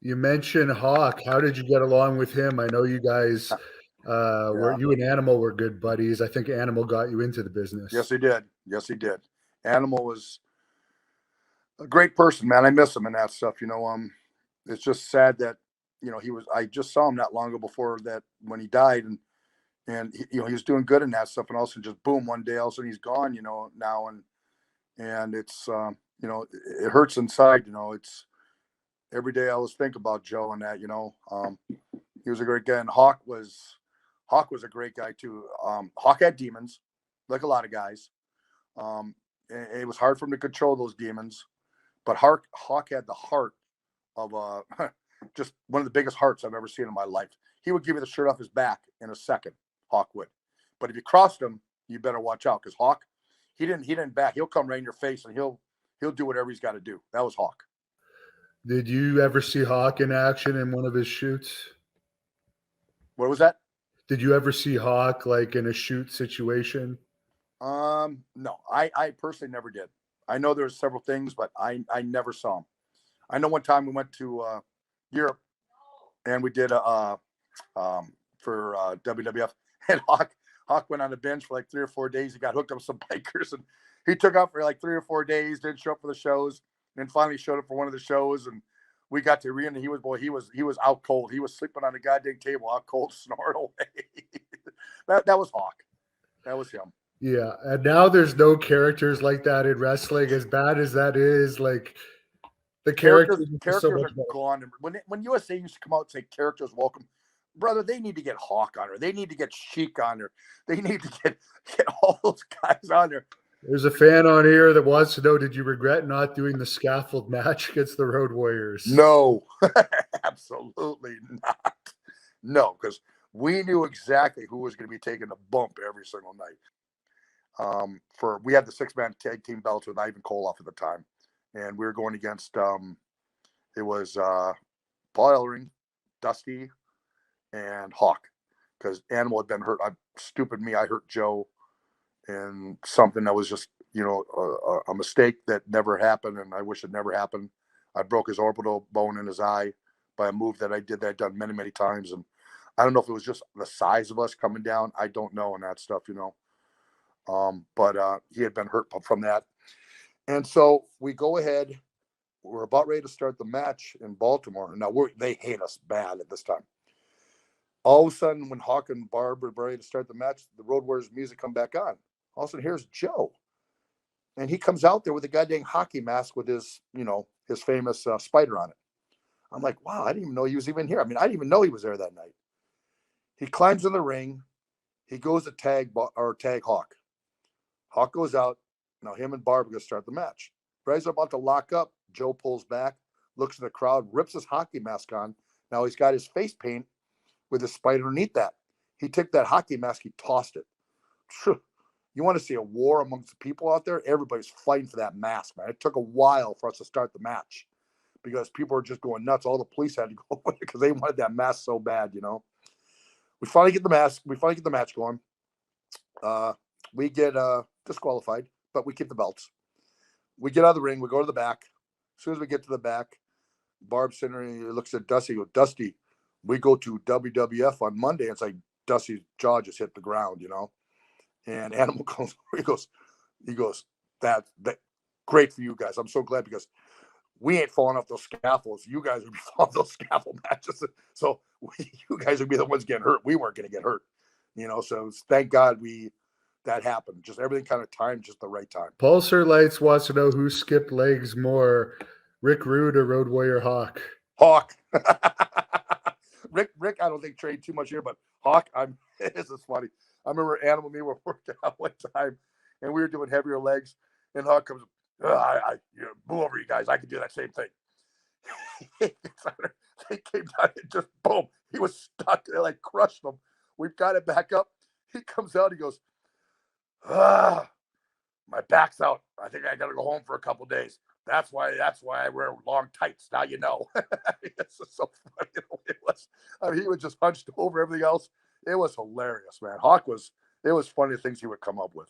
You mentioned Hawk. How did you get along with him? I know you guys were Yeah. you and Animal were good buddies. I think Animal got you into the Yes, business. he did. Yes, he did. Animal was a great person, man. I miss him and that stuff. It's just sad that he was. I just saw him not long ago before that when he died, and he was doing good in that stuff, and all of a sudden just boom one day, all of a sudden he's gone. Now and it's it hurts inside. It's every day I always think about Joe and that. He was a great guy, and Hawk was a great guy too. Hawk had demons, like a lot of guys. And it was hard for him to control those demons, but Hawk had the heart of just one of the biggest hearts I've ever seen in my life. He would give you the shirt off his back in a second. Hawk would, but if you crossed him, you better watch out because Hawk, he didn't back. He'll come right in your face and he'll do whatever he's got to do. That was Hawk. Did you ever see Hawk in action in one of his shoots? What was that? Did you ever see Hawk like in a shoot situation? No, I personally never did. I know there's several things, but I never saw him. I know one time we went to Europe and we did for WWF, and Hawk went on the bench for like 3 or 4 days. He got hooked up with some bikers, and he took off for like 3 or 4 days. Didn't show up for the shows, and then finally showed up for one of the shows, and we got to reunion. He was out cold. He was sleeping on the goddamn table, out cold, snoring away. That was Hawk. That was him. Yeah, and now there's no characters like that in wrestling. As bad as that is, like the Characters characters are so characters much are better. gone. When USA used to come out and say characters welcome, brother, they need to get Hawk on her. They need to get Sheik on her. They need to get all those guys on there. There's a fan on here that wants to know: did you regret not doing the scaffold match against the Road Warriors? No, absolutely not. No, because we knew exactly who was going to be taking the bump every single night. For we had the 6-man tag team belts with Ivan Koloff at the time, and we were going against it was Paul Ellering, Dusty, and Hawk because Animal had been hurt. Stupid me, I hurt Joe in something that was just a mistake that never happened, and I wish it never happened. I broke his orbital bone in his eye by a move that I did that I'd done many many times, and I don't know if it was just the size of us coming down. I don't know and that stuff. But he had been hurt from that, and so we go ahead. We're about ready to start the match in Baltimore. Now they hate us bad at this time. All of a sudden, when Hawk and Barb are ready to start the match, the Road Warriors music come back on. All of a sudden, here's Joe, and he comes out there with a goddamn hockey mask with his famous spider on it. I'm like, wow, I didn't even know he was even here. I mean, I didn't even know he was there that night. He climbs in the ring. He goes to tag Hawk. Hawk goes out. Now him and Barb are going to start the match. Right as they're about to lock up, Joe pulls back, looks at the crowd, rips his hockey mask on. Now he's got his face paint with a spider underneath that. He took that hockey mask, he tossed it. You want to see a war amongst the people out there? Everybody's fighting for that mask, man. It took a while for us to start the match because people were just going nuts. All the police had to go because they wanted that mask so bad. We finally get the mask. We finally get the match going. We get disqualified, but we keep the belts. We get out of the ring. We go to the back. As soon as we get to the back, Barb Center looks at Dusty. Goes, Dusty, we go to WWF on Monday. It's like Dusty's jaw just hit the ground. And Animal goes, he goes, that great for you guys. I'm so glad because we ain't falling off those scaffolds. You guys would be falling off those scaffold matches. So you guys would be the ones getting hurt. We weren't going to get hurt. So thank God that happened. Just everything kind of timed just the right time. Pulsar Lights wants to know who skipped legs more, Rick Rude or Road Warrior Hawk. Hawk. Rick, I don't think trained too much here, but Hawk, this is funny. I remember Animal and me were working out one time, and we were doing heavier legs, and Hawk comes, move over, you guys. I can do that same thing. He came down and just boom, he was stuck. They like crushed him. We've got it back up. He comes out. He goes, my back's out. I think I got to go home for a couple days. That's why I wear long tights. Now you know. It's so funny. It was. I mean, he was just hunched over everything else. It was hilarious, man. It was funny the things he would come up with.